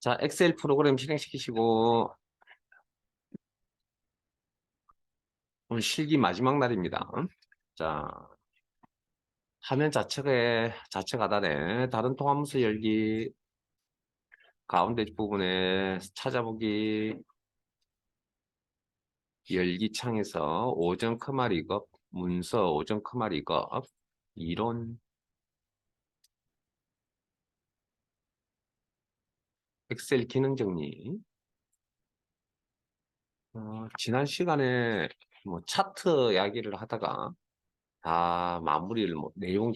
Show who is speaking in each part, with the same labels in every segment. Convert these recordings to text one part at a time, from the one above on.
Speaker 1: 자, 엑셀 프로그램 실행시키시고 오늘 실기 마지막 날입니다. 자, 화면 자체 하단에 다른 통합문서 열기 가운데 부분에 찾아보기 열기 창에서 오전 크마리급 문서 오전 크마리급 이론 엑셀 기능 정리. 지난 시간에 뭐 차트 이야기를 하다가 다 마무리를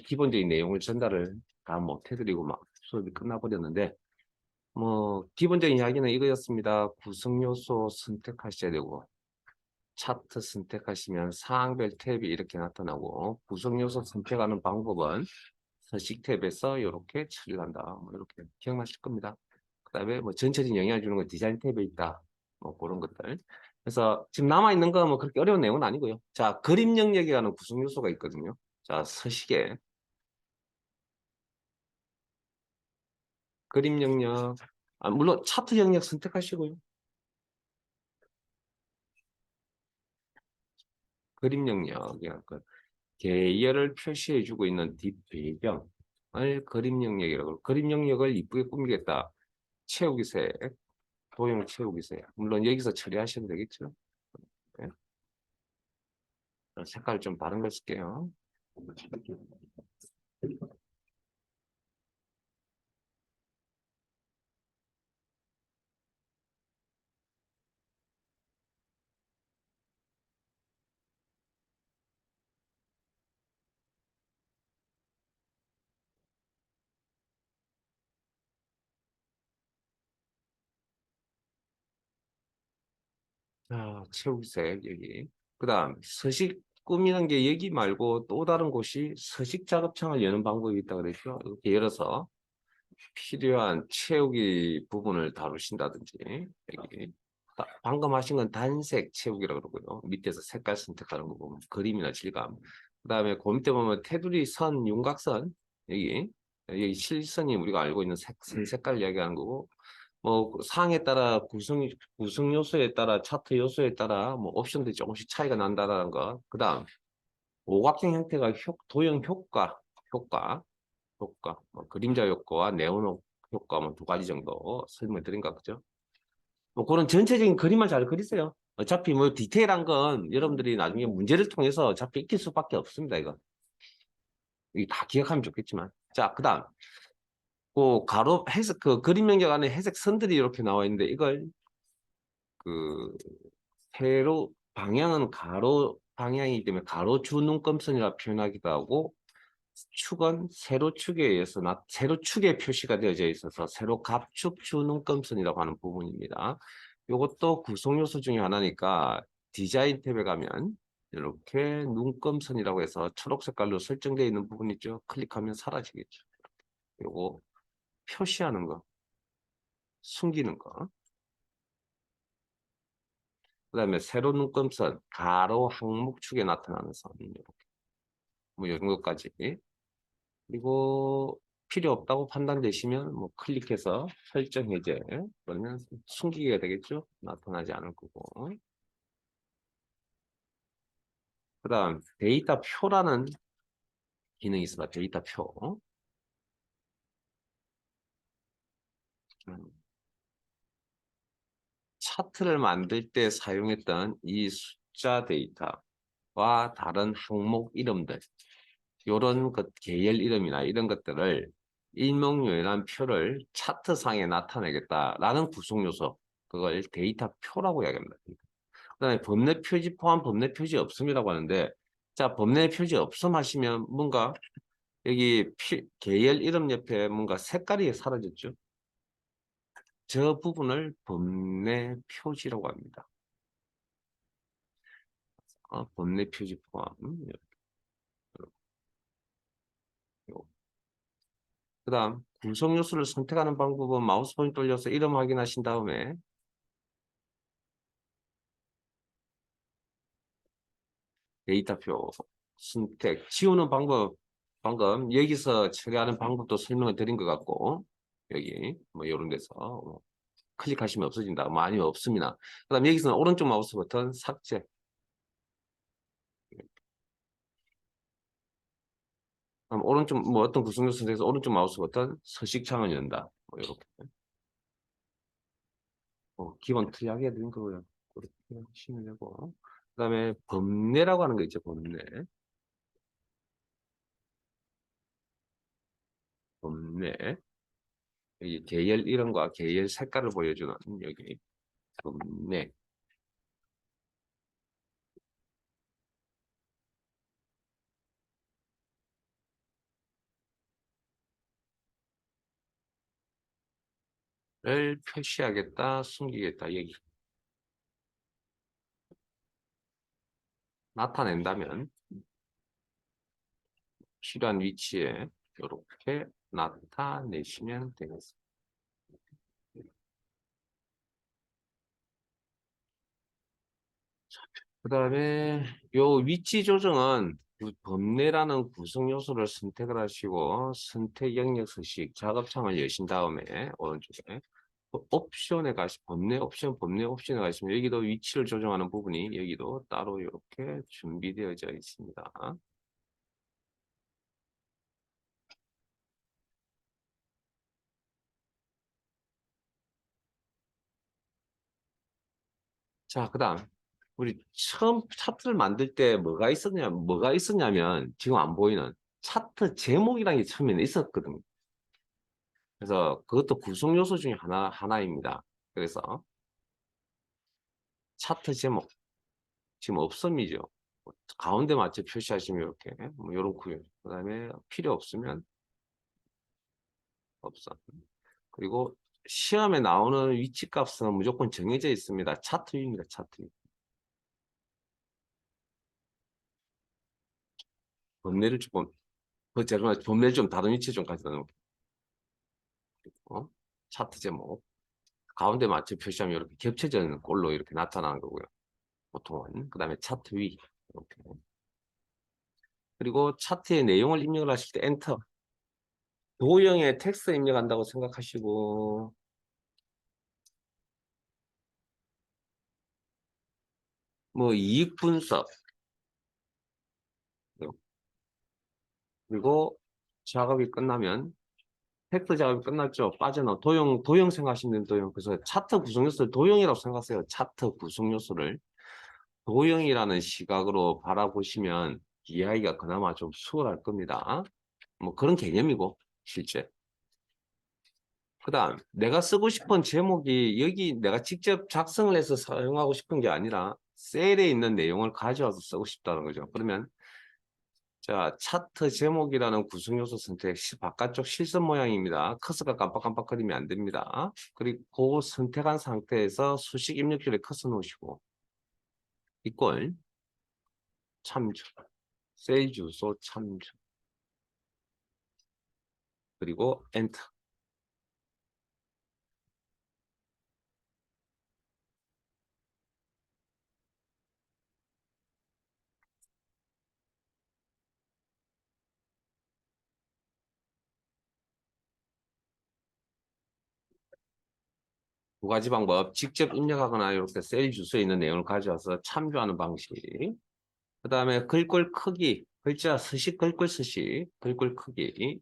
Speaker 1: 기본적인 내용을 전달을 다 못해드리고 막 수업이 끝나버렸는데, 기본적인 이야기는 이거였습니다. 구성 요소 선택하셔야 되고, 차트 선택하시면 사항별 탭이 이렇게 나타나고, 구성 요소 선택하는 방법은 서식 탭에서 이렇게 처리를 한다. 이렇게 기억나실 겁니다. 그 다음에 전체적인 영향을 주는 건 디자인 탭에 있다. 그런 것들. 그래서 지금 남아있는 거 그렇게 어려운 내용은 아니고요. 자, 그림 영역이라는 구성 요소가 있거든요. 자, 서식에 그림 영역, 물론 차트 영역 선택하시고요. 그림 영역, 계열을 표시해주고 있는 뒷배경을 그림 영역이라고. 그림 영역을 이쁘게 꾸미겠다. 채우기 색, 도형 채우기 색. 물론 여기서 처리하셔도 되겠죠. 네. 색깔 좀 다른 걸 쓸게요. 자, 채우기 색, 여기. 그 다음, 서식 꾸미는 게 여기 말고 또 다른 곳이 서식 작업창을 여는 방법이 있다고 그랬죠. 이렇게 열어서 필요한 채우기 부분을 다루신다든지, 여기. 방금 하신 건 단색 채우기라고 그러고요. 밑에서 색깔 선택하는 거 보면 그림이나 질감. 그 다음에 그 밑에 보면 테두리 선, 윤곽선, 여기 실선이 우리가 알고 있는 선 색깔 이야기하는 거고, 사항에 따라 구성 요소에 따라 차트 요소에 따라 옵션들이 조금씩 차이가 난다는 거. 그 다음, 오각형 형태가 도형 효과, 그림자 효과와 네온 효과 두 가지 정도 설명드린 것 같죠. 그런 전체적인 그림만 잘 그리세요. 어차피 디테일한 건 여러분들이 나중에 문제를 통해서 어차피 익힐 수밖에 없습니다. 이거 다 기억하면 좋겠지만. 자, 그다음 그 그림 영역 안에 회색 선들이 이렇게 나와 있는데 이걸 그 세로 방향은 가로 방향이기 때문에 가로주 눈금선이라 표현하기도 하고, 축은 세로축에 표시가 되어져 있어서 세로 갑축 주눈금선이라고 하는 부분입니다. 이것도 구성 요소 중에 하나니까 디자인 탭에 가면 이렇게 눈금선이라고 해서 초록 색깔로 설정되어 있는 부분 있죠. 클릭하면 사라지겠죠. 요거 표시하는 거, 숨기는 거. 그 다음에 세로 눈금선, 가로 항목축에 나타나는 선, 이렇게 이런 것까지. 그리고 필요 없다고 판단되시면 클릭해서 설정 해제, 그러면 숨기게 되겠죠. 나타나지 않을 거고. 그 다음 데이터 표라는 기능이 있습니다. 데이터 표. 차트를 만들 때 사용했던 이 숫자 데이터와 다른 항목 이름들, 이런 계열 이름이나 이런 것들을 일목요연한 표를 차트상에 나타내겠다라는 구성 요소, 그걸 데이터 표라고 이야기합니다. 그다음에 법내 표지 포함 법내 표지 없음이라고 하는데, 자, 법내 표지 없음 하시면 뭔가 여기 계열 이름 옆에 뭔가 색깔이 사라졌죠. 저 부분을 법내 표지라고 합니다. 법내 표지 포함. 그 다음 구성 요소를 선택하는 방법은 마우스 포인트 올려서 이름 확인하신 다음에 데이터표 선택, 지우는 방법, 방금 여기서 처리하는 방법도 설명을 드린 것 같고, 여기 이런 데서 클릭하시면 없어진다. 뭐 아니면 없습니다. 그 다음에 여기서는 오른쪽 마우스 버튼 삭제. 그럼 오른쪽 뭐 어떤 구성요 선택해서 오른쪽 마우스 버튼 서식창을 연다. 뭐 이렇게. 기본 특이하게 된 거고요. 그렇게 하시면 되고. 그 다음에 범례라고 하는 거 있죠. 범례. 범례. 여기 계열 이름과 계열 색깔을 보여주는 여기 범례. 를 표시하겠다, 숨기겠다. 여기 나타낸다면 필요한 위치에 이렇게 나타내시면 되겠습니다. 그 다음에 요 위치 조정은 그 범례라는 구성 요소를 선택을 하시고 선택 영역 서식 작업창을 여신 다음에 오른쪽에 옵션에 범례 옵션, 범례 옵션에 가시면 여기도 위치를 조정하는 부분이 여기도 따로 이렇게 준비되어져 있습니다. 자, 그 다음 우리 처음 차트를 만들 때 뭐가 있었냐면 지금 안 보이는 차트 제목이라는 게 처음에는 있었거든요. 그래서 그것도 구성 요소 중에 하나입니다. 그래서 차트 제목 지금 없음이죠. 가운데 맞춰 표시하시면 이렇게 뭐 이런 구요. 그 다음에 필요 없으면 없어. 그리고 시험에 나오는 위치 값은 무조건 정해져 있습니다. 차트 위입니다. 차트 위. 범례를 조금 제가 범례를 좀 다른 위치에 좀 가져다 놓을게요. 차트 제목 가운데 맞춰 표시하면 이렇게 겹쳐져 있는 꼴로 이렇게 나타나는 거고요. 보통은 그 다음에 차트 위 이렇게. 그리고 차트의 내용을 입력을 하실 때 엔터. 도형의 텍스트 입력한다고 생각하시고 뭐 이익 분석 그리고 작업이 끝나면 텍스트 작업이 끝났죠. 빠져나온 도형 생각하시면 도형. 그래서 차트 구성 요소를 도형이라고 생각하세요. 차트 구성 요소를 도형이라는 시각으로 바라보시면 이해하기가 그나마 좀 수월할 겁니다. 뭐 그런 개념이고 실제. 그다음 내가 쓰고 싶은 제목이 여기 내가 직접 작성을 해서 사용하고 싶은 게 아니라 셀에 있는 내용을 가져와서 쓰고 싶다는 거죠. 그러면 자 차트 제목이라는 구성 요소 선택 바깥쪽 실선 모양입니다. 커서가 깜빡깜빡거리면 안 됩니다. 그리고 그 선택한 상태에서 수식 입력줄에 커서 놓으시고 이꼴 참조 셀 주소 참조 그리고 엔터. 두 가지 방법, 직접 입력하거나 이렇게 셀 주소에 있는 내용을 가져와서 참조하는 방식. 그 다음에 글꼴 크기, 글자 서식, 글꼴 서식, 글꼴 크기.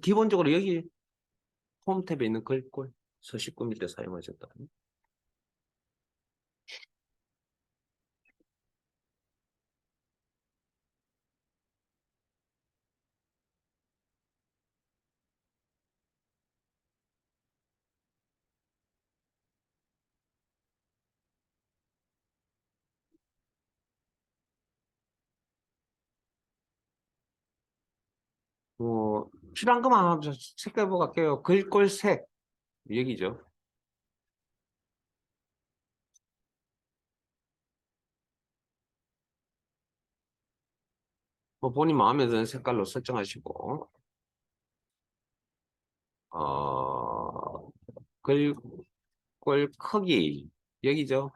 Speaker 1: 기본적으로 여기 홈 탭에 있는 글꼴 서식 꾸밀 때 사용하셨다. 필요한 것만 한번 색깔보고 갈게요. 글꼴 색, 여기죠. 본인 마음에 드는 색깔로 설정하시고, 어, 글꼴 크기, 여기죠.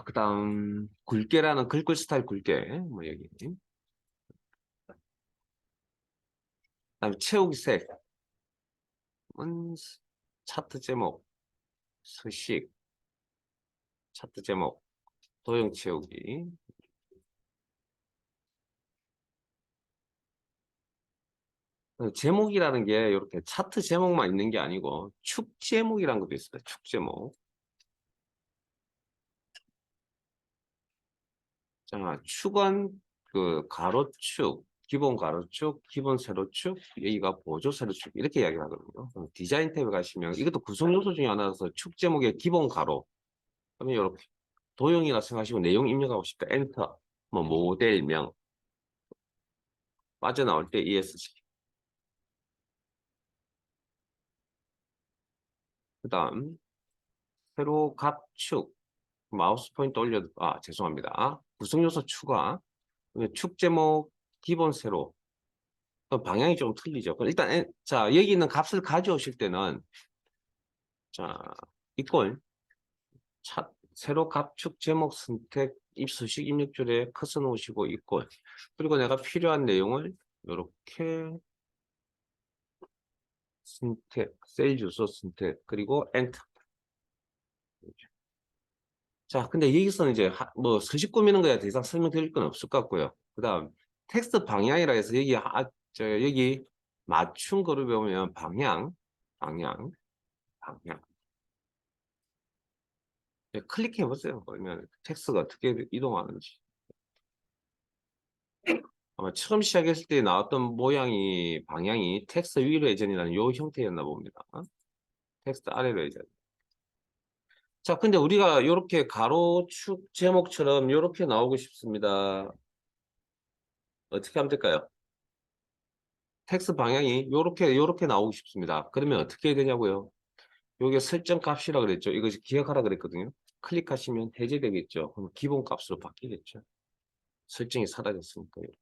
Speaker 1: 그다음 굵게라는 글꼴 스타일 굵게 뭐 여기. 그다음에 채우기 색은 차트 제목, 서식, 차트 제목, 도형 채우기. 제목이라는 게 이렇게 차트 제목만 있는 게 아니고 축 제목이라는 것도 있습니다. 축 제목. 자, 축은 그 가로축, 기본 가로축, 기본 세로축, 여기가 보조 세로축 이렇게 이야기를 하거든요. 그럼 디자인 탭에 가시면 이것도 구성 요소 중에 하나라서 축 제목의 기본 가로. 그러면 이렇게 도형이라 생각하시고 내용 입력하고 싶다. 엔터. 뭐 모델명 빠져나올 때 ESC. 그다음 세로 갑축 마우스 포인트 올려. 죄송합니다. 구성 요소 추가. 축 제목 기본 세로. 방향이 좀 틀리죠. 그럼 일단 자, 여기 있는 값을 가져오실 때는 자, 이꼴 세로 값축 제목 선택 입수식 입력줄에 커서 놓으시고 이꼴. 그리고 내가 필요한 내용을 이렇게 선택, 셀 주소 선택, 그리고 엔터. 자, 근데 여기서는 이제 뭐 서식 꾸미는 거에 더 이상 설명드릴 건 없을 것 같고요. 그다음 텍스트 방향이라 해서 여기 여기 맞춤 그룹에 보면 방향. 클릭해 보세요. 그러면 텍스트가 어떻게 이동하는지. 아마 처음 시작했을 때 나왔던 모양이 방향이 텍스트 위로 회전이라는 요 형태였나 봅니다. 텍스트 아래로 회전. 자, 근데 우리가 이렇게 가로축 제목처럼 이렇게 나오고 싶습니다. 어떻게 하면 될까요? 텍스트 방향이 요렇게 나오고 싶습니다. 그러면 어떻게 해야 되냐고요? 요게 설정 값이라 그랬죠. 이것이 기억하라 그랬거든요. 클릭하시면 해제되겠죠. 그럼 기본 값으로 바뀌겠죠. 설정이 사라졌으니까 이렇게.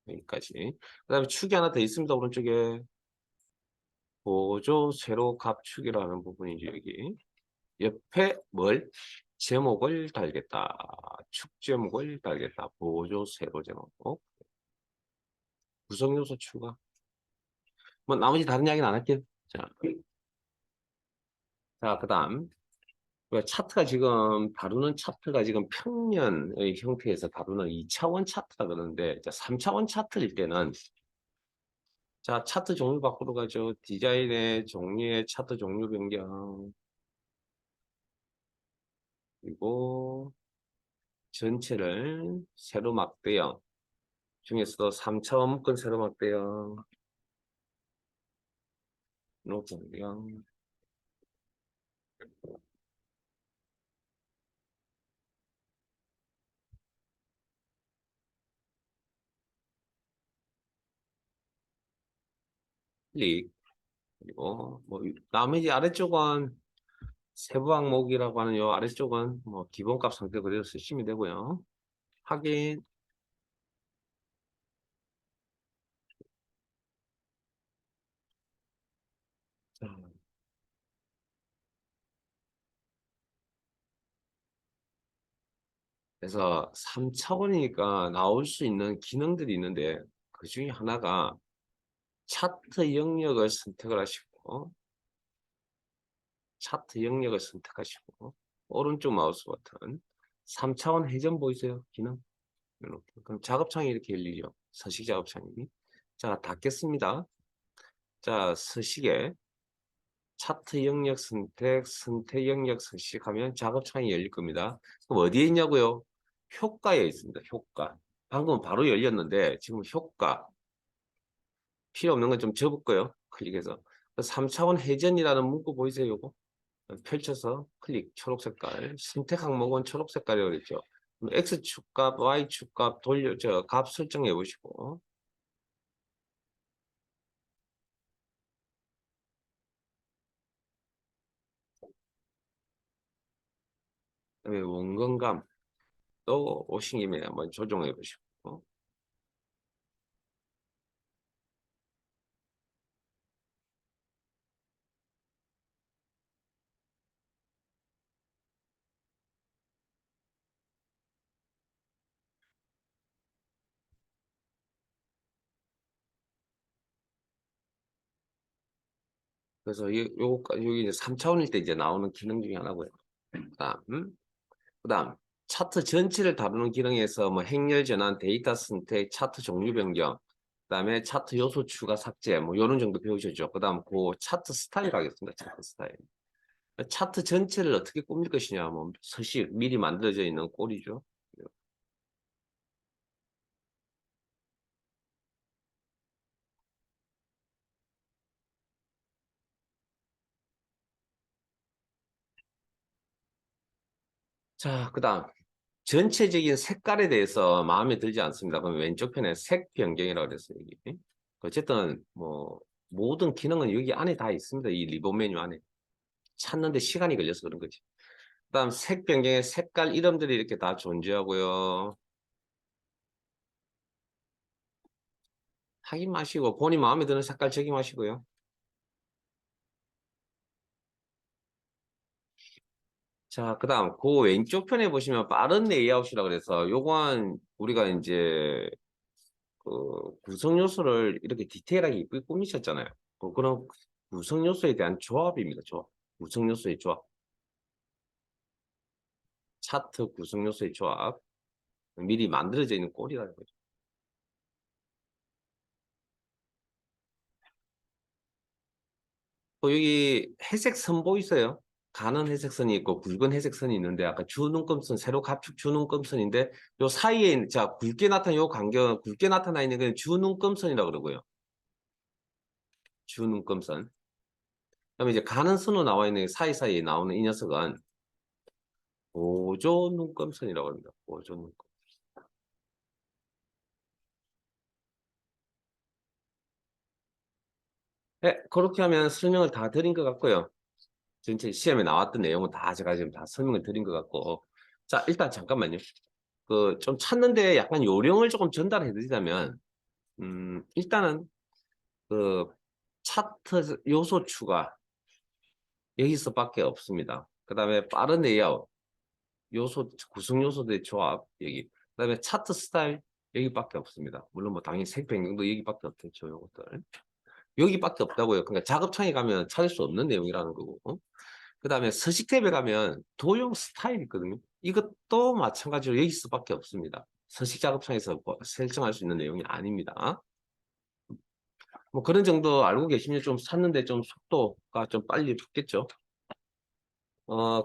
Speaker 1: 여기까지. 그다음에 축이 하나 더 있습니다. 오른쪽에 보조 세로 갑축이라는 부분이죠. 여기 옆에 뭘 제목을 달겠다. 축 제목을 달겠다. 보조 세로 제목. 구성 요소 추가. 뭐 나머지 다른 이야기는 안 할게요. 자, 그다음 차트가 지금 다루는 차트가 지금 평면의 형태에서 다루는 2차원 차트라 그러는데, 자, 3차원 차트일 때는 자, 차트 종류 바꾸러 가죠. 디자인의 종류의 차트 종류 변경. 그리고 전체를 세로 막대형 중에서도 3차원 묶은 세로 막대형 변경. 클릭. 그리고 뭐 나머지 아래쪽은 세부 항목이라고 하는 요 아래쪽은 뭐 기본값 상태 그대로 쓰시면 되고요. 확인. 자, 그래서 3차원이니까 나올 수 있는 기능들이 있는데 그 중에 하나가 차트 영역을 선택을 하시고 오른쪽 마우스 버튼 3차원 회전 보이세요? 기능? 이렇게. 그럼 작업창이 이렇게 열리죠. 서식 작업창이. 자, 닫겠습니다. 자, 서식에 차트 영역 선택 영역 서식하면 작업창이 열릴 겁니다. 그럼 어디에 있냐고요? 효과에 있습니다. 효과. 방금 바로 열렸는데 지금 효과 필요 없는 건 좀 접을거요. 클릭해서 3차원 회전이라는 문구 보이세요? 요거 펼쳐서 클릭 초록 색깔 선택 항목은 초록 색깔이라고 그랬죠. X축값, Y축값 값 설정해 보시고 그다음에 원근감 또 오신 김에 한번 조정해 보시고 그래서 여기 이제 3차원일 때 이제 나오는 기능 중에 하나고요. 그다음 차트 전체를 다루는 기능에서 뭐 행렬 전환, 데이터 선택, 차트 종류 변경, 그다음에 차트 요소 추가 삭제 뭐 요런 정도 배우셨죠. 그다음 그 차트 스타일 하겠습니다. 차트 스타일. 차트 전체를 어떻게 꾸밀 것이냐 뭐 서식 미리 만들어져 있는 꼴이죠. 자, 그다음 전체적인 색깔에 대해서 마음에 들지 않습니다. 그럼 왼쪽 편에 색 변경이라고 그랬어요. 여기. 어쨌든 뭐 모든 기능은 여기 안에 다 있습니다. 이 리본 메뉴 안에. 찾는데 시간이 걸려서 그런 거지. 그다음 색 변경의 색깔 이름들이 이렇게 다 존재하고요. 확인 마시고 본인 마음에 드는 색깔 적용하시고요. 자, 그다음 그 왼쪽 편에 보시면 빠른 레이아웃이라고 그래서 요건 우리가 이제 그 구성 요소를 이렇게 디테일하게 이쁘게 꾸미셨잖아요. 그런 구성 요소에 대한 조합입니다. 조합. 구성 요소의 조합. 차트 구성 요소의 조합. 미리 만들어져 있는 꼴이라는 거죠. 여기 회색 선 보이세요? 가는 회색선이 있고 굵은 회색선이 있는데 아까 주눈금선 세로 가축 주눈금선인데 요 사이에 자 굵게 나타난 요 간격 굵게 나타나 있는 건 주눈금선이라고 그러고요. 주눈금선. 그다음에 이제 가는 선으로 나와 있는 사이사이에 나오는 이 녀석은 보조 눈금선이라고 합니다. 보조 눈금. 네, 그렇게 하면 설명을 다 드린 것 같고요. 전체 시험에 나왔던 내용은 다 제가 지금 다 설명을 드린 것 같고. 자, 일단 잠깐만요. 그 좀 찾는데 약간 요령을 조금 전달해 드리자면, 일단은 그 차트 요소 추가 여기서밖에 없습니다. 그 다음에 빠른 레이아웃 요소 구성 요소들의 조합 여기. 그 다음에 차트 스타일 여기밖에 없습니다. 물론 뭐 당연히 색 변경도 여기밖에 없겠죠. 요것들 여기밖에 없다고요. 그러니까 작업창에 가면 찾을 수 없는 내용이라는 거고. 그 다음에 서식 탭에 가면 도형 스타일 있거든요. 이것도 마찬가지로 여기서밖에 없습니다. 서식 작업창에서 설정할 수 있는 내용이 아닙니다. 뭐 그런 정도 알고 계시면 좀 샀는데 좀 속도가 좀 빨리 붙겠죠.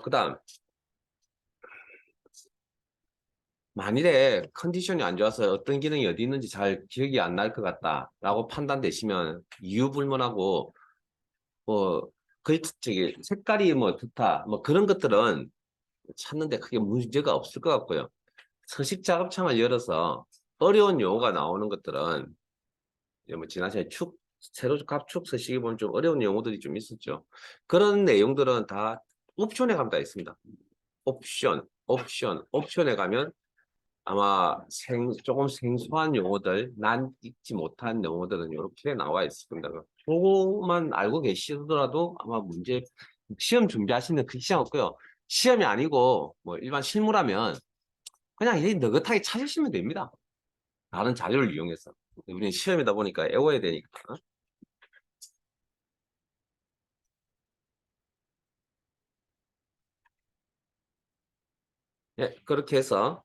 Speaker 1: 그다음 만일에 컨디션이 안 좋아서 어떤 기능이 어디 있는지 잘 기억이 안 날 것 같다라고 판단되시면 이유 불문하고 뭐 저기 색깔이 뭐 좋다 뭐 그런 것들은 찾는데 크게 문제가 없을 것 같고요. 서식 작업창을 열어서 어려운 용어가 나오는 것들은 이제 뭐 지난 시간에 세로 갑축 서식에 보면 좀 어려운 용어들이 좀 있었죠. 그런 내용들은 다 옵션에 가면 다 있습니다. 옵션에 가면 아마 조금 생소한 용어들, 난 읽지 못한 용어들은 이렇게 나와 있습니다. 그거만 알고 계시더라도 아마 시험 준비하시는 그 시간 없고요. 시험이 아니고 뭐 일반 실무라면 그냥 이 느긋하게 찾으시면 됩니다. 다른 자료를 이용해서. 우리는 시험이다 보니까 외워야 되니까. 예, 그렇게 해서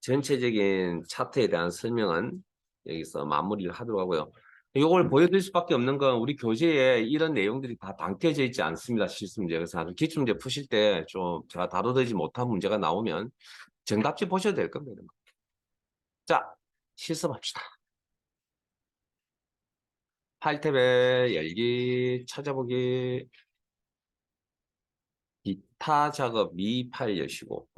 Speaker 1: 전체적인 차트에 대한 설명은 여기서 마무리를 하도록 하고요. 이걸 보여드릴 수밖에 없는 건 우리 교재에 이런 내용들이 다 담겨져 있지 않습니다. 실습문제. 그래서 아주 기출문제 푸실 때 좀 제가 다루지 못한 문제가 나오면 정답지 보셔도 될 겁니다. 자, 실습합시다. 파일 탭에 열기, 찾아보기, 기타 작업 미 파일 여시고,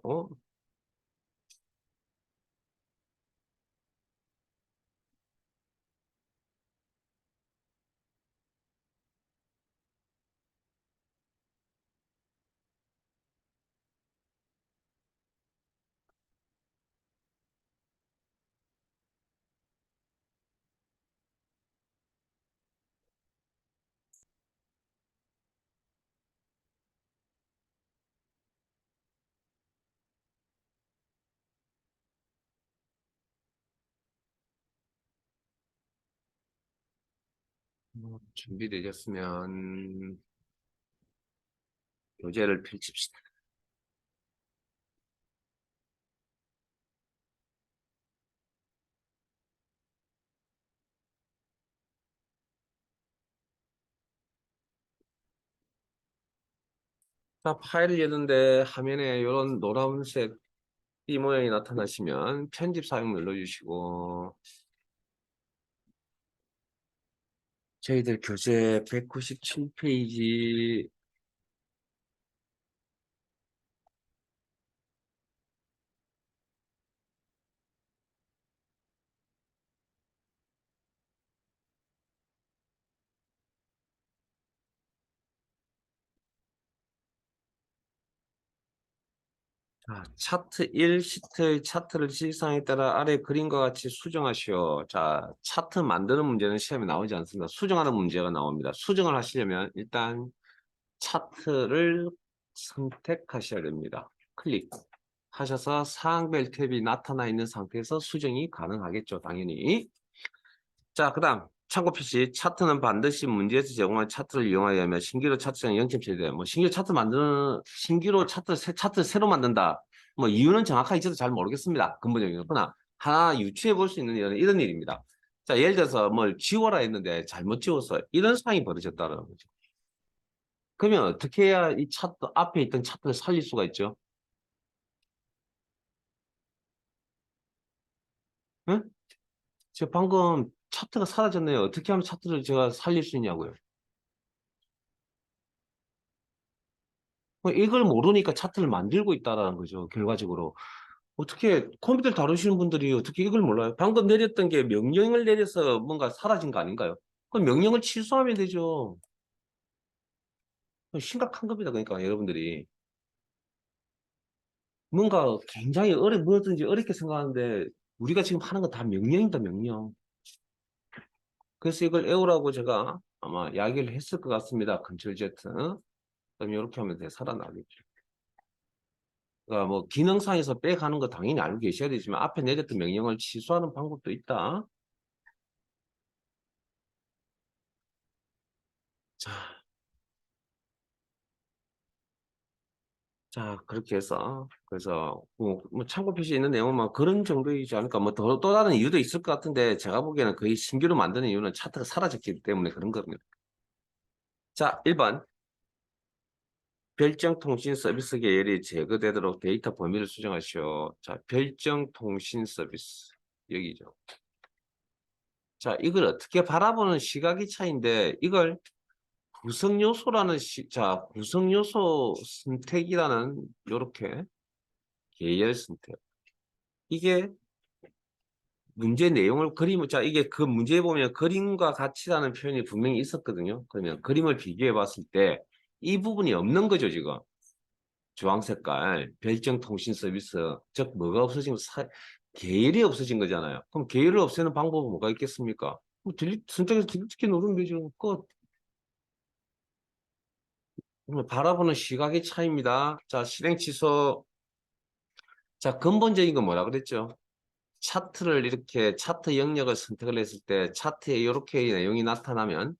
Speaker 1: 준비되셨으면 교재를 펼칩시다. 자, 파일을 여는데 화면에 이런 노란색 이 모양이 나타나시면 편집 사용 눌러주시고 저희들 교재 197페이지 자, 차트 1 시트의 차트를 질상에 따라 아래 그림과 같이 수정하시오. 자, 차트 만드는 문제는 시험에 나오지 않습니다. 수정하는 문제가 나옵니다. 수정을 하시려면 일단 차트를 선택하셔야 됩니다. 클릭하셔서 사항별 탭이 나타나 있는 상태에서 수정이 가능하겠죠. 당연히. 자, 그 다음 참고 표시 차트는 반드시 문제에서 제공한 차트를 이용하여야 하며 신규로 차트장 0.7대 뭐 신규 차트 만드는 신규로 차트 새로 만든다. 뭐 이유는 정확하게 저도 잘 모르겠습니다. 근본적인 거. 그러나 하나 유추해 볼 수 있는 이런 일입니다. 자, 예를 들어서 뭘 지워라 했는데 잘못 지워서 이런 상황이 벌어졌다는 거죠. 그러면 어떻게 해야 이 차트 앞에 있던 차트를 살릴 수가 있죠? 응? 제가 방금 차트가 사라졌네요. 어떻게 하면 차트를 제가 살릴 수 있냐고요. 이걸 모르니까 차트를 만들고 있다라는 거죠. 결과적으로. 어떻게 컴퓨터를 다루시는 분들이 어떻게 이걸 몰라요? 방금 내렸던 게 명령을 내려서 뭔가 사라진 거 아닌가요? 그럼 명령을 취소하면 되죠. 심각한 겁니다. 그러니까 여러분들이 뭔가 굉장히 뭐든지 어렵게 생각하는데 우리가 지금 하는 거 다 명령이다, 명령. 그래서 이걸 외우라고 제가 아마 이야기를 했을 것 같습니다. 컨트롤 Z. 그럼 이렇게 하면 돼. 살아나겠죠. 그러니까 뭐 기능상에서 빼가는 거 당연히 알고 계셔야 되지만 앞에 내렸던 명령을 취소하는 방법도 있다. 자, 자 그렇게 해서 그래서 뭐 참고 표시 있는 내용은 뭐 그런 정도이지 않을까. 뭐 또 다른 이유도 있을 것 같은데 제가 보기에는 거의 신규로 만드는 이유는 차트가 사라졌기 때문에 그런 겁니다. 자, 1번 별정통신 서비스 계열이 제거되도록 데이터 범위를 수정하시오. 자, 별정통신 서비스 여기죠. 자, 이걸 어떻게 바라보는 시각이 차이인데 이걸 구성 요소라는 구성 요소 선택이라는 요렇게 계열 선택. 이게 문제 내용을 이게 그 문제에 보면 그림과 같이라는 표현이 분명히 있었거든요. 그러면 그림을 비교해 봤을 때 이 부분이 없는 거죠, 지금. 주황 색깔, 별정 통신 서비스, 즉 뭐가 없어진 계열이 없어진 거잖아요. 그럼 계열을 없애는 방법은 뭐가 있겠습니까? 선택해서 딜리트키 누르면 되죠. 끝. 바라보는 시각의 차이입니다. 자, 실행 취소. 자, 근본적인 건 뭐라 그랬죠? 차트를 이렇게 차트 영역을 선택을 했을 때 차트에 이렇게 내용이 나타나면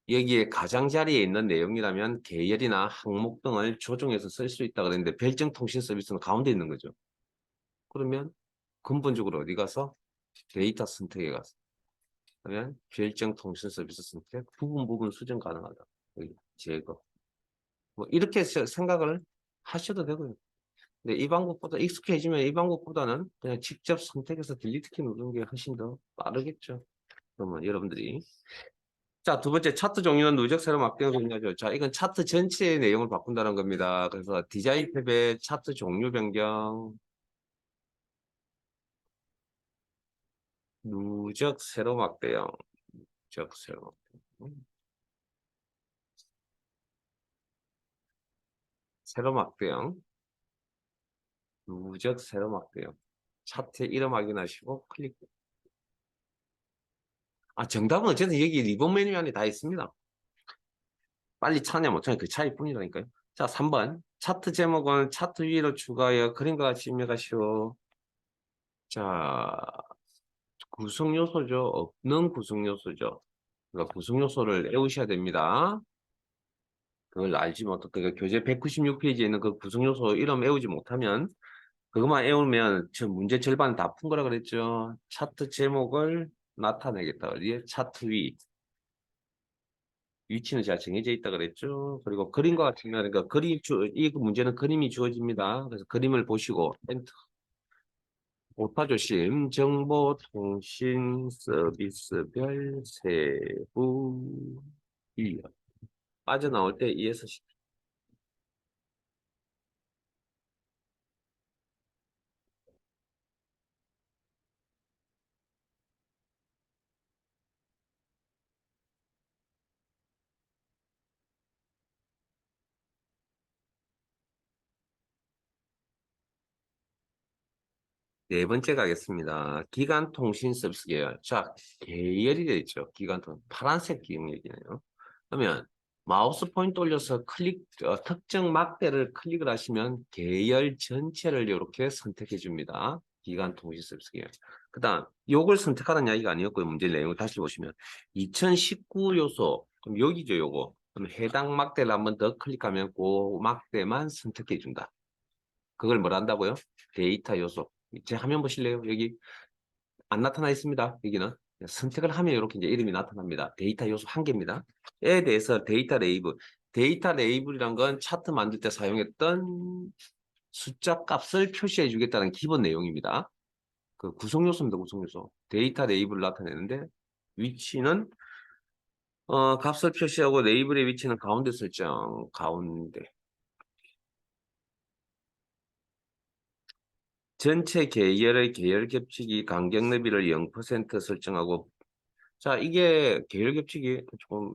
Speaker 1: 여기에 가장자리에 있는 내용이라면 계열이나 항목 등을 조정해서 쓸 수 있다 그랬는데 별정 통신 서비스는 가운데 있는 거죠. 그러면 근본적으로 어디 가서 데이터 선택에 가서 그러면 별정 통신 서비스 선택 부분 수정 가능하다. 여기 제거. 뭐 이렇게 생각을 하셔도 되고요. 근데 이 방법보다 익숙해지면 이 방법보다는 그냥 직접 선택해서 딜리트 키 누르는 게 훨씬 더 빠르겠죠. 그러면 여러분들이 자, 두 번째 차트 종류는 누적 세로 막대로 정리하죠. 자, 이건 차트 전체의 내용을 바꾼다는 겁니다. 그래서 디자인 탭의 차트 종류 변경, 누적 세로 막대형, 누적 세로 막대형, 세로 막대형, 누적 세로 막대형. 차트 이름 확인하시고 클릭. 아, 정답은 어쨌든 여기 리본 메뉴 안에 다 있습니다. 빨리 찾냐 못 찾냐 그 차이뿐이라니까요. 자, 3번. 차트 제목은 차트 위로 추가하여 그림과 같이 입력하시오. 자, 구성 요소죠. 없는 구성 요소죠. 그러니까 구성 요소를 외우셔야 됩니다. 그걸 알지 못해 그 교재 196페이지에 있는 그 구성 요소 이름 외우지 못하면 그것만 외우면 저 문제 절반 다 푼 거라 그랬죠. 차트 제목을 나타내겠다. 어디에? 차트 위치는 잘 정해져 있다 그랬죠. 그리고 그림과 같은 경우는 그러니까 이 문제는 그림이 주어집니다. 그래서 그림을 보시고 엔터. 오타 조심, 정보통신 서비스별 세부 이력. 빠져나올 때 2에서 10. 네 번째 가겠습니다. 기간통신 서비스 계열. 자, 계열이 되어 있죠. 기간통신. 파란색 기억력이네요. 그러면 마우스 포인트 올려서 특정 막대를 클릭을 하시면 계열 전체를 이렇게 선택해 줍니다. 기간통신 서비스 계열. 그 다음, 요걸 선택하라는 이야기가 아니었고요. 문제 내용을 다시 보시면 2019 요소. 그럼 여기죠, 요거. 그럼 해당 막대를 한번 더 클릭하면 그 막대만 선택해 준다. 그걸 뭘 한다고요? 데이터 요소. 제 화면 보실래요? 여기 안 나타나 있습니다. 여기는 선택을 하면 이렇게 이제 이름이 나타납니다. 데이터 요소 한 개입니다. 에 대해서 데이터 레이블. 데이터 레이블이란 건 차트 만들 때 사용했던 숫자 값을 표시해 주겠다는 기본 내용입니다. 그 구성 요소입니다. 구성 요소. 데이터 레이블을 나타내는데 위치는 값을 표시하고 레이블의 위치는 가운데 설정. 가운데. 전체 계열의 계열 겹치기 간격 너비를 0% 설정하고 자 이게 계열 겹치기 조금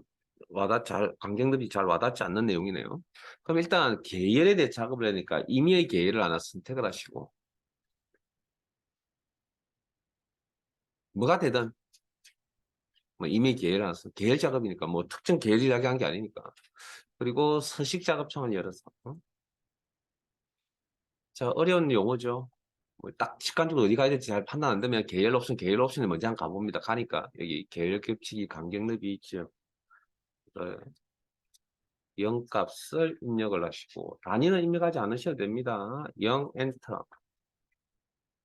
Speaker 1: 간격 너비 잘 와닿지 않는 내용이네요. 그럼 일단 계열에 대해 작업을 하니까 임의의 계열을 하나 선택을 하시고 뭐가 되든 뭐 임의 계열을 하나 계열 작업이니까 뭐 특정 계열 이야기한 게 아니니까 그리고 서식 작업창을 열어서 자 어려운 용어죠. 뭐딱 직관적으로 어디 가야 될지 잘 판단 안 되면 계열 옵션에 먼저 한번 가봅니다. 가니까 여기 계열 겹치기 간격 너비 있죠. 0값을 입력을 하시고 단위는 입력하지 않으셔도 됩니다. 0 엔터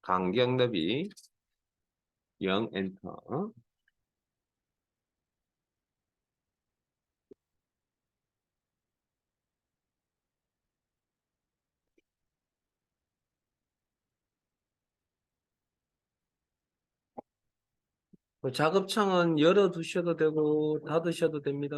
Speaker 1: 간격 너비 0 엔터 그 작업창은 열어 두셔도 되고 닫으셔도 됩니다.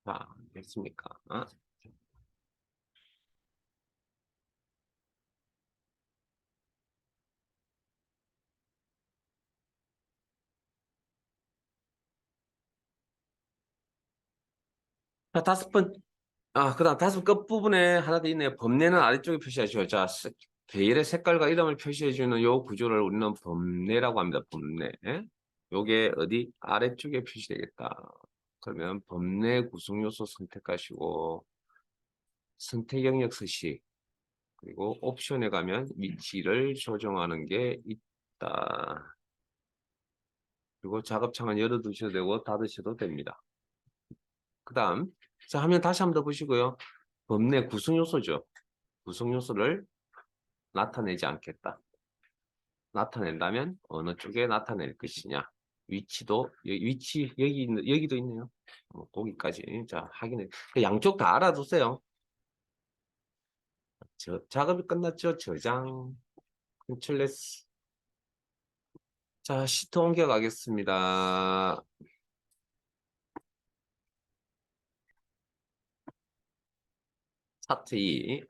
Speaker 1: 자, 됐습니까? 자, 그다음 다섯 끝부분에 하나 더 있네요. 범례는 아래쪽에 표시하시오. 자, 계열의 색깔과 이름을 표시해주는 요 구조를 우리는 범례라고 합니다. 범례. 요게 어디? 아래쪽에 표시되겠다. 그러면 범례 구성 요소 선택하시고 선택 영역 서식 그리고 옵션에 가면 위치를 조정하는 게 있다. 그리고 작업창은 열어두셔도 되고 닫으셔도 됩니다. 그 다음 자 화면 다시 한번 더 보시고요. 범례 구성 요소죠. 구성 요소를 나타내지 않겠다. 나타낸다면 어느 쪽에 나타낼 것이냐. 위치도 여기도 있네요. 거기까지 자 확인해. 양쪽 다 알아두세요. 작업이 끝났죠. 저장, 컨트롤 S. 자, 시트 옮겨가겠습니다. 차트 2.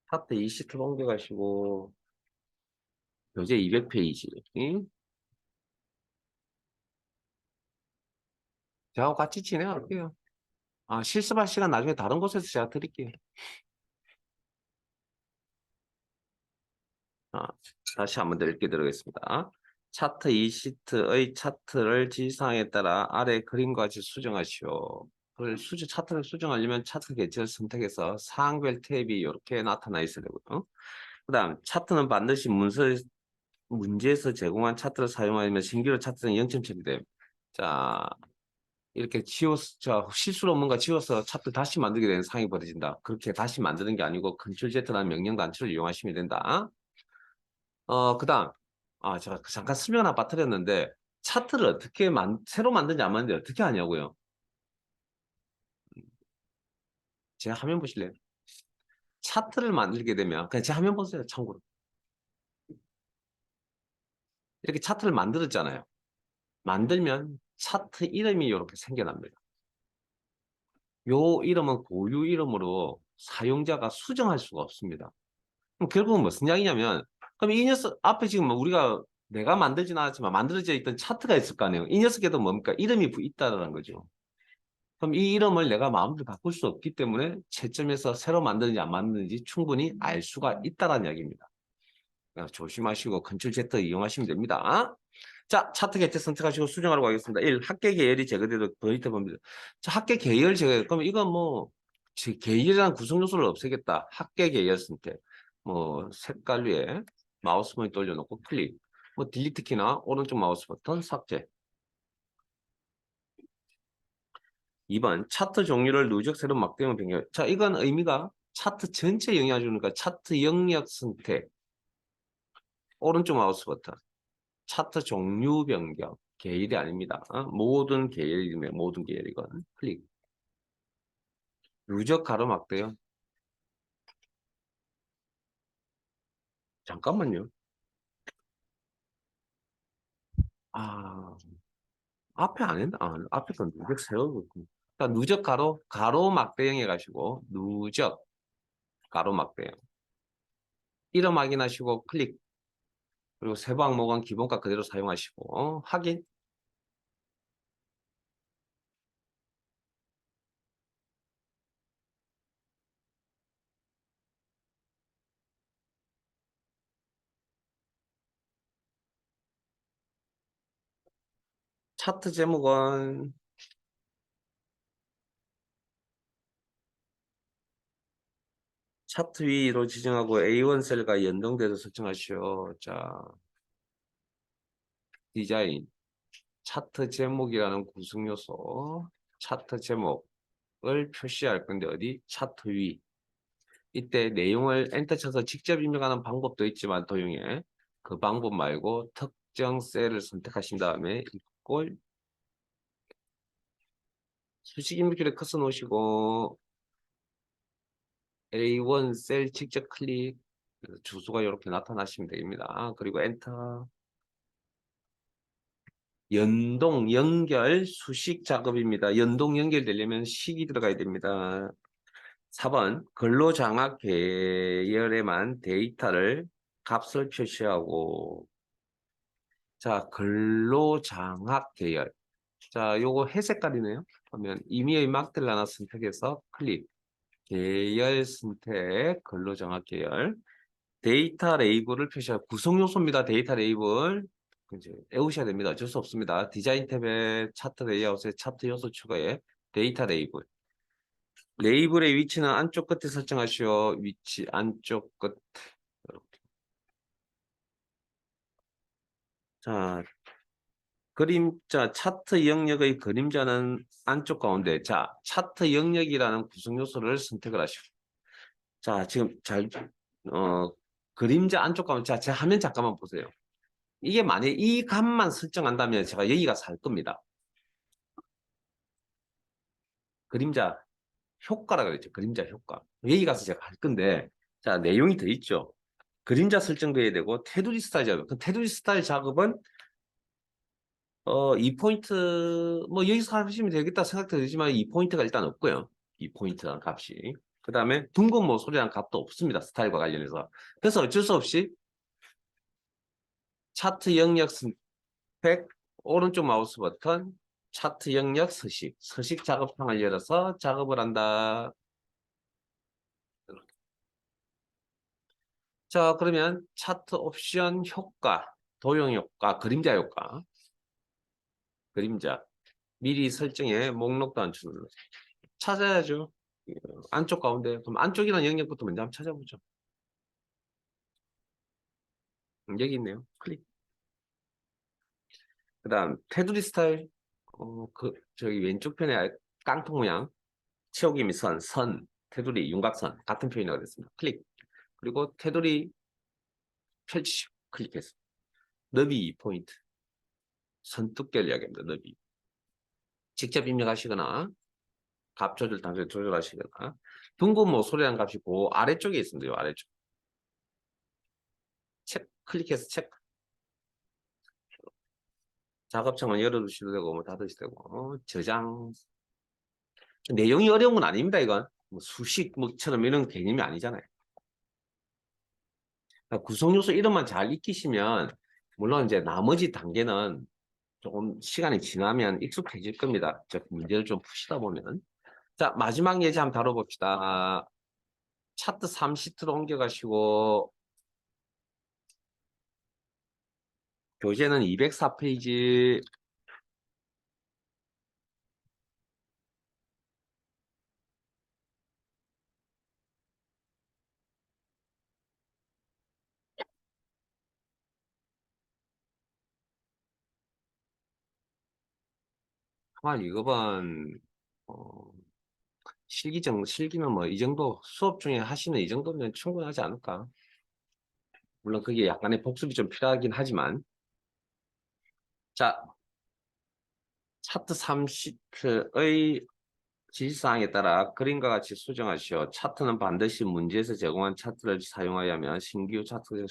Speaker 1: 차트 2 시트 옮겨가시고, 교재 200페이지. 저하고 같이 진행할게요. 실습할 시간 나중에 다른 곳에서 제가 드릴게요. 다시 한번 더 읽게 드리겠습니다. 차트 2 시트의 차트를 지시사항에 따라 아래 그림과 같이 수정하시오. 차트를 수정하려면 차트 개체를 선택해서 사항별 탭이 이렇게 나타나 있어야 되고요. 그 다음 차트는 반드시 문제에서 제공한 차트를 사용하면 신규로 차트는 0점 처리됨. 자, 이렇게 실수로 뭔가 지워서 차트 다시 만들게 되는 상황이 벌어진다. 그렇게 다시 만드는 게 아니고 컨트롤 Z라는 명령 단추를 이용하시면 된다. 그 다음, 제가 잠깐 설명 하나 빠뜨렸는데, 차트를 어떻게 새로 만드는지 안 만드는지 어떻게 하냐고요? 제 화면 보실래요? 차트를 만들게 되면, 그냥 제 화면 보세요, 참고로. 이렇게 차트를 만들었잖아요. 만들면 차트 이름이 이렇게 생겨납니다. 요 이름은 고유 이름으로 사용자가 수정할 수가 없습니다. 그럼 결국은 무슨 이야기냐면, 그럼 이 녀석 앞에 지금 내가 만들진 않았지만 만들어져 있던 차트가 있을 거 아니에요. 이 녀석에도 뭡니까? 이름이 있다는 거죠. 그럼 이 이름을 내가 마음대로 바꿀 수 없기 때문에 채점해서 새로 만드는지 안 만드는지 충분히 알 수가 있다는 이야기입니다. 조심하시고 컨트롤 Z 이용하시면 됩니다. 자, 차트 개체 선택하시고 수정하라고 하겠습니다. 1. 학계 계열이 제거되도록 데이터 범위를. 자, 학계 계열 제거. 그럼 이건 계열이라는 구성 요소를 없애겠다. 학계 계열 선택. 색깔 위에 마우스 포인트 올려놓고 클릭. 딜리트 키나 오른쪽 마우스 버튼 삭제. 2번 차트 종류를 누적 새로 막대형 변경. 자, 이건 의미가 차트 전체 영향을 주니까 차트 영역 선택. 오른쪽 마우스 버튼. 차트 종류 변경. 계열이 아닙니다. 모든 계열이면 모든 계열이건 클릭. 누적 가로막대요. 잠깐만요. 아, 앞에 안 했나? 앞에서 누적 세우고 있군요. 자, 누적 가로막대형 해가지고 누적 가로막대형. 이름 확인하시고 클릭. 그리고 세부 항목은 기본값 그대로 사용하시고 확인. 차트 제목은 차트 위로 지정하고 A1 셀과 연동돼서 설정하시오. 자, 디자인, 차트 제목이라는 구성 요소, 차트 제목을 표시할 건데 어디? 차트 위. 이때 내용을 엔터 쳐서 직접 입력하는 방법도 있지만 도용해 그 방법 말고 특정 셀을 선택하신 다음에 이걸 수직 입력줄에 커서 놓으시고 A1 셀 직접 클릭 주소가 이렇게 나타나시면 됩니다. 그리고 엔터. 연동, 연결, 수식 작업입니다. 연동, 연결되려면 식이 들어가야 됩니다. 4번, 근로장악 계열에만 데이터를 값을 표시하고 자, 근로장악 계열. 자, 요거 회색깔이네요. 그러면 임의의 막대를 하나 선택해서 클릭. 계열 선택, 근로장악 계열. 데이터 레이블을 표시할 구성 요소입니다. 데이터 레이블. 이제 외우셔야 됩니다. 어쩔 수 없습니다. 디자인 탭에 차트 레이아웃에 차트 요소 추가에 데이터 레이블. 레이블의 위치는 안쪽 끝에 설정하시오. 위치 안쪽 끝. 이렇게. 자, 그림자 차트 영역의 그림자는 안쪽 가운데. 자, 차트 영역이라는 구성 요소를 선택을 하시오. 자, 지금 그림자 안쪽 가운데. 자, 제 화면 잠깐만 보세요. 이게 만약에 이 값만 설정한다면 제가 여기가 살 겁니다. 그림자 효과라고 그랬죠. 그림자 효과. 여기 가서 제가 할 건데, 자, 내용이 더 있죠. 그림자 설정돼야 되고, 테두리 스타일 작업. 그 테두리 스타일 작업은, 이 포인트, 뭐, 여기서 하시면 되겠다 생각도 들지만, 이 포인트가 일단 없고요. 이 포인트라는 값이. 그 다음에, 둥근 모서리라는 값도 없습니다. 스타일과 관련해서. 그래서 어쩔 수 없이, 차트 영역 선택, 오른쪽 마우스 버튼, 차트 영역 서식. 서식 작업창을 열어서 작업을 한다. 자, 그러면 차트 옵션 효과, 도형 효과, 그림자 효과, 그림자. 미리 설정에 목록 단추 눌러 찾아야죠. 안쪽 가운데. 그럼 안쪽이라는 영역부터 먼저 한번 찾아보죠. 여기 있네요. 클릭. 그 다음, 테두리 스타일. 저기 왼쪽 편에 깡통 모양. 채우기 및 테두리, 윤곽선. 같은 표현이 됐습니다. 클릭. 그리고 테두리 펼치시고 클릭해서. 너비 포인트. 선뚝결 이야기입니다. 너비. 직접 입력하시거나 값 조절 단계 조절하시거나 둥근 모서리라는 값이 그 아래쪽에 있습니다. 아래쪽. 체크 클릭해서 체크. 작업창은 열어두셔도 되고 뭐 닫으셔도 되고 저장. 내용이 어려운 건 아닙니다. 이건 뭐 수식 뭐처럼 이런 개념이 아니잖아요. 그러니까 구성 요소 이름만 잘 익히시면 물론 이제 나머지 단계는 조금 시간이 지나면 익숙해질 겁니다. 저 문제를 좀 푸시다 보면. 자, 마지막 예제 한번 다뤄봅시다. 차트 3시트로 옮겨가시고 교재는 204페이지. 아마 이거는 실기면 뭐 이 정도 수업 중에 하시는 이 정도면 충분하지 않을까. 물론 그게 약간의 복습이 좀 필요하긴 하지만. 자, 차트 3시트의 지시사항에 따라 그림과 같이 수정하시오. 차트는 반드시 문제에서 제공한 차트를 사용하여야 하며 신규 차트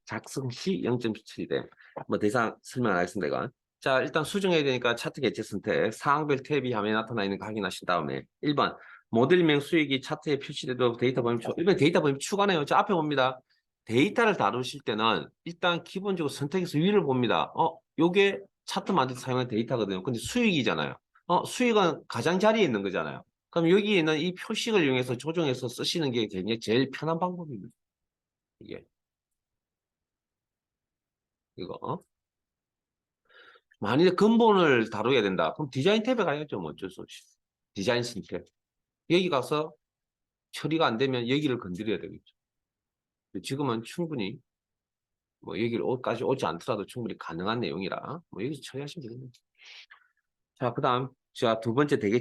Speaker 1: 작성 시 0.7이 됨. 뭐 더 이상 설명 안 하겠습니다. 이건. 자, 일단 수정해야 되니까 차트 개체 선택, 사항별 탭이 화면에 나타나 있는 거 확인하신 다음에 1번 모델명 수익이 차트에 표시돼도 데이터 범위 추가. 1번 데이터 범위 추가네요. 자, 앞에 봅니다. 데이터를 다루실 때는 일단 기본적으로 선택해서 위를 봅니다. 요게 차트 만들 때 사용한 데이터거든요. 근데 수익이잖아요. 수익은 가장 자리에 있는 거잖아요. 그럼 여기 있는 이 표식을 이용해서 조정해서 쓰시는 게 굉장히 제일 편한 방법입니다. 이게, 이거. 만일에 근본을 다뤄야 된다. 그럼 디자인 탭에 가야죠. 뭐 어쩔 수 없이. 디자인 신탭. 여기 가서 처리가 안 되면 여기를 건드려야 되겠죠. 지금은 충분히 뭐 여기까지 오지 않더라도 충분히 가능한 내용이라 뭐 여기서 처리하시면 됩니다. 자, 그 다음. 자, 두 번째 되게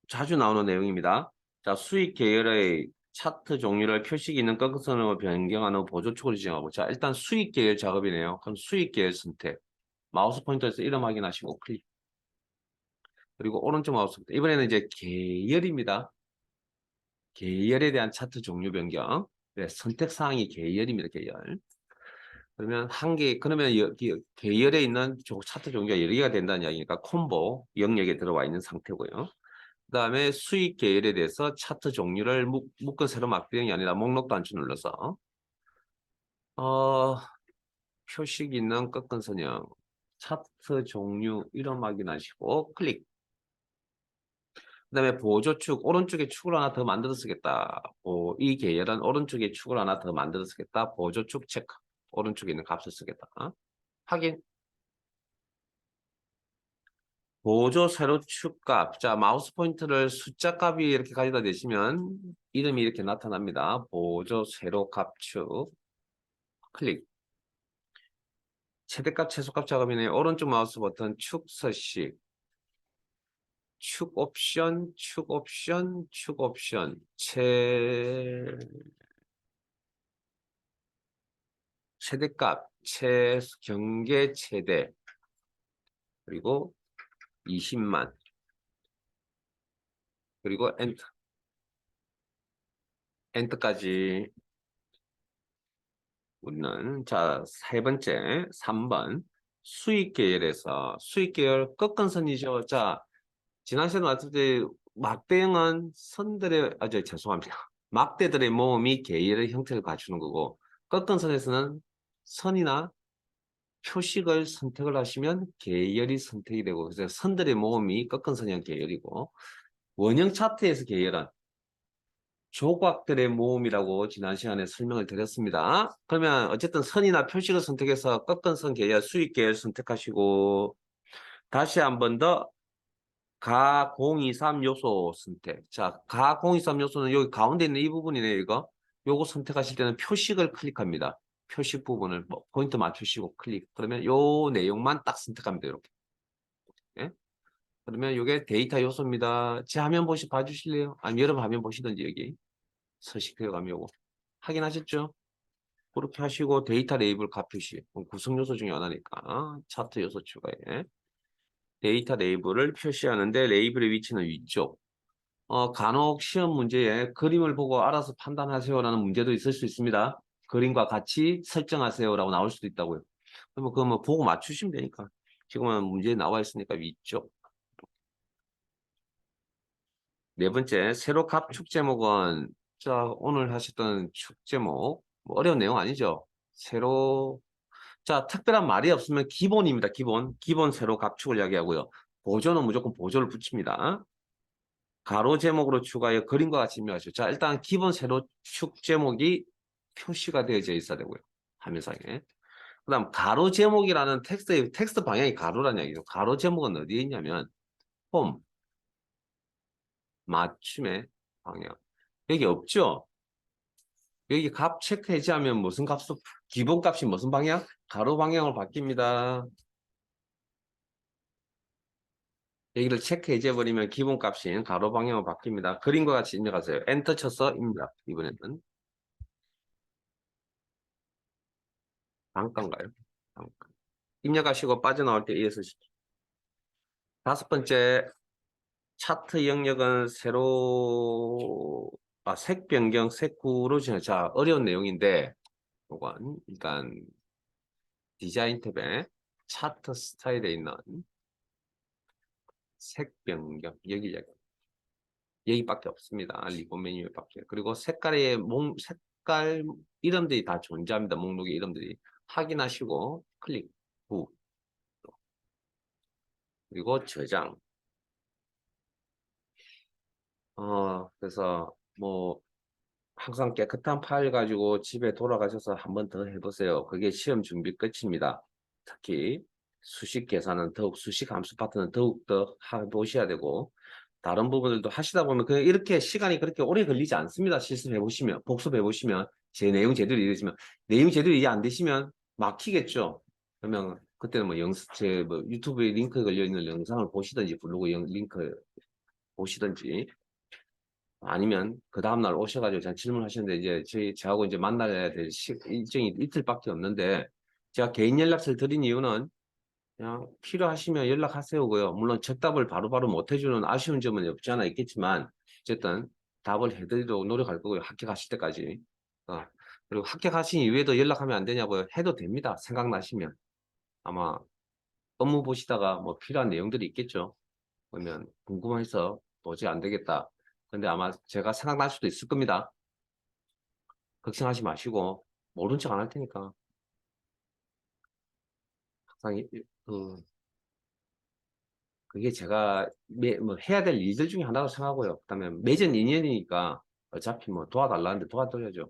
Speaker 1: 자주 나오는 내용입니다. 자, 수익 계열의 차트 종류를 표식 있는 꺾어선으로 변경한 후 보조축을 지정하고. 자, 일단 수익 계열 작업이네요. 그럼 수익 계열 선택. 마우스 포인터에서 이름 확인하시고 클릭. 그리고 오른쪽 마우스 포인터. 이번에는 이제 계열입니다. 계열에 대한 차트 종류 변경. 네, 선택 사항이 계열입니다. 계열. 그러면 그러면 여기 계열에 있는 차트 종류가 여러 개가 된다는 이야기니까 콤보 영역에 들어와 있는 상태고요. 그다음에 수익 계열에 대해서 차트 종류를 묶은 새로 막대형이 아니라 목록 단추 눌러서 표식 있는 꺾은 선형 차트 종류 이름 확인하시고 클릭. 그다음에 보조축 오른쪽에 축을 하나 더 만들어 쓰겠다. 이 계열은 오른쪽에 축을 하나 더 만들어 쓰겠다. 보조축 체크. 오른쪽에 있는 값을 쓰겠다. 확인. 보조 세로 축값. 자, 마우스 포인트를 숫자 값이 이렇게 가져다 대시면 이름이 이렇게 나타납니다. 보조 세로 값축. 클릭. 최대값, 최소값 작업이네. 오른쪽 마우스 버튼 축 서식. 축 옵션, 축 옵션, 축 옵션. 최대값. 경계 최대 그리고 20만 그리고 엔터까지 우리는 자, 세 번째 3번 수익 계열에서 수익 계열 끝근선이죠. 자, 지난 시간에 왔을 때 막대형은 선들의 죄송합니다. 막대들의 모음이 계열의 형태를 갖추는 거고 끝근선에서는 선이나 표식을 선택을 하시면 계열이 선택이 되고 그래서 선들의 모음이 끝근선형 계열이고 원형 차트에서 계열은 조각들의 모음이라고 지난 시간에 설명을 드렸습니다. 그러면 어쨌든 선이나 표식을 선택해서 꺾은 계열, 수익 계열 선택하시고 다시 한 번 더 가 023 요소 선택. 자, 가 023 요소는 여기 가운데 있는 이 부분이네요, 이거. 요거 선택하실 때는 표식을 클릭합니다. 표식 부분을 포인트 맞추시고 클릭. 그러면 요 내용만 딱 선택합니다, 이렇게. 예? 그러면 이게 데이터 요소입니다. 제 화면 봐주실래요? 아니면 여러분 화면 보시든지 여기. 서식 들어가면 요거. 확인하셨죠? 그렇게 하시고 데이터 레이블 값표시 구성 요소 중에 하나니까 차트 요소 추가에 데이터 레이블을 표시하는데 레이블의 위치는 위쪽. 간혹 시험 문제에 그림을 보고 알아서 판단하세요라는 문제도 있을 수 있습니다. 그림과 같이 설정하세요라고 나올 수도 있다고요. 그러면 그거 뭐 보고 맞추시면 되니까. 지금은 문제에 나와 있으니까 위쪽. 네 번째, 세로 값 축 제목은 자 오늘 하셨던 축 제목 뭐 어려운 내용 아니죠? 세로 자, 특별한 말이 없으면 기본입니다. 기본 세로 각축을 이야기하고요. 보조는 무조건 보조를 붙입니다. 가로 제목으로 추가해 그림과 같이 입력하시죠. 자, 일단 기본 세로 축 제목이 표시가 되어져 있어야 되고요. 화면상에. 그 다음 가로 제목이라는 텍스트 방향이 가로라는 얘기죠. 가로 제목은 어디에 있냐면 홈, 맞춤의 방향. 여기 없죠? 여기 값 체크 해제하면 무슨 값으로 기본 값이 무슨 방향? 가로 방향으로 바뀝니다. 여기를 체크 해제해버리면 기본값인 가로 방향으로 바뀝니다. 그림과 같이 입력하세요. 엔터 쳐서 입력. 이번에는 잠깐가요? 잠깐. 입력하시고 빠져나올 때 이어서 다섯 번째 차트 영역은 색 변경, 색구로 자 어려운 내용인데 이건 일단 디자인 탭에 차트 스타일에 있는 색 변경 여기밖에 없습니다. 리본 메뉴밖에. 그리고 색깔 이름들이 다 존재합니다. 목록의 이름들이. 확인하시고 클릭 후. 그리고 저장. 그래서 뭐 항상 깨끗한 파일 가지고 집에 돌아가셔서 한 번 더 해보세요. 그게 시험 준비 끝입니다. 특히 수식 계산은 수식 함수 파트는 더욱 더 해보셔야 되고 다른 부분들도 하시다 보면 그냥 이렇게 시간이 그렇게 오래 걸리지 않습니다. 실습해 보시면 복습해 보시면 제 내용 제대로 이해되지만 내용 제대로 이해 안 되시면 막히겠죠. 그러면 그때는 제 유튜브에 링크 걸려 있는 영상을 보시든지 블로그 링크 보시든지 아니면 그 다음날 오셔가지고 제가 질문하셨는데 이제 저하고 이제 만나야 될 일정이 이틀밖에 없는데 제가 개인 연락처를 드린 이유는 그냥 필요하시면 연락하세요고요. 물론 즉답을 바로바로 못 해주는 아쉬운 점은 없지 않아 있겠지만 어쨌든 답을 해드리도록 노력할 거고요. 합격하실 때까지. 그리고 합격하신 이후에도 연락하면 안 되냐고요. 해도 됩니다. 생각나시면. 아마 업무 보시다가 뭐 필요한 내용들이 있겠죠. 그러면 궁금해서 도저히 안 되겠다. 근데 아마 제가 생각날 수도 있을 겁니다. 걱정하지 마시고 모른 척 안 할 테니까 항상 그게 제가 뭐 해야 될 일들 중에 하나로 생각하고요. 그다음에 매전 인연이니까 어차피 뭐 도와달라는데 도와드려야죠.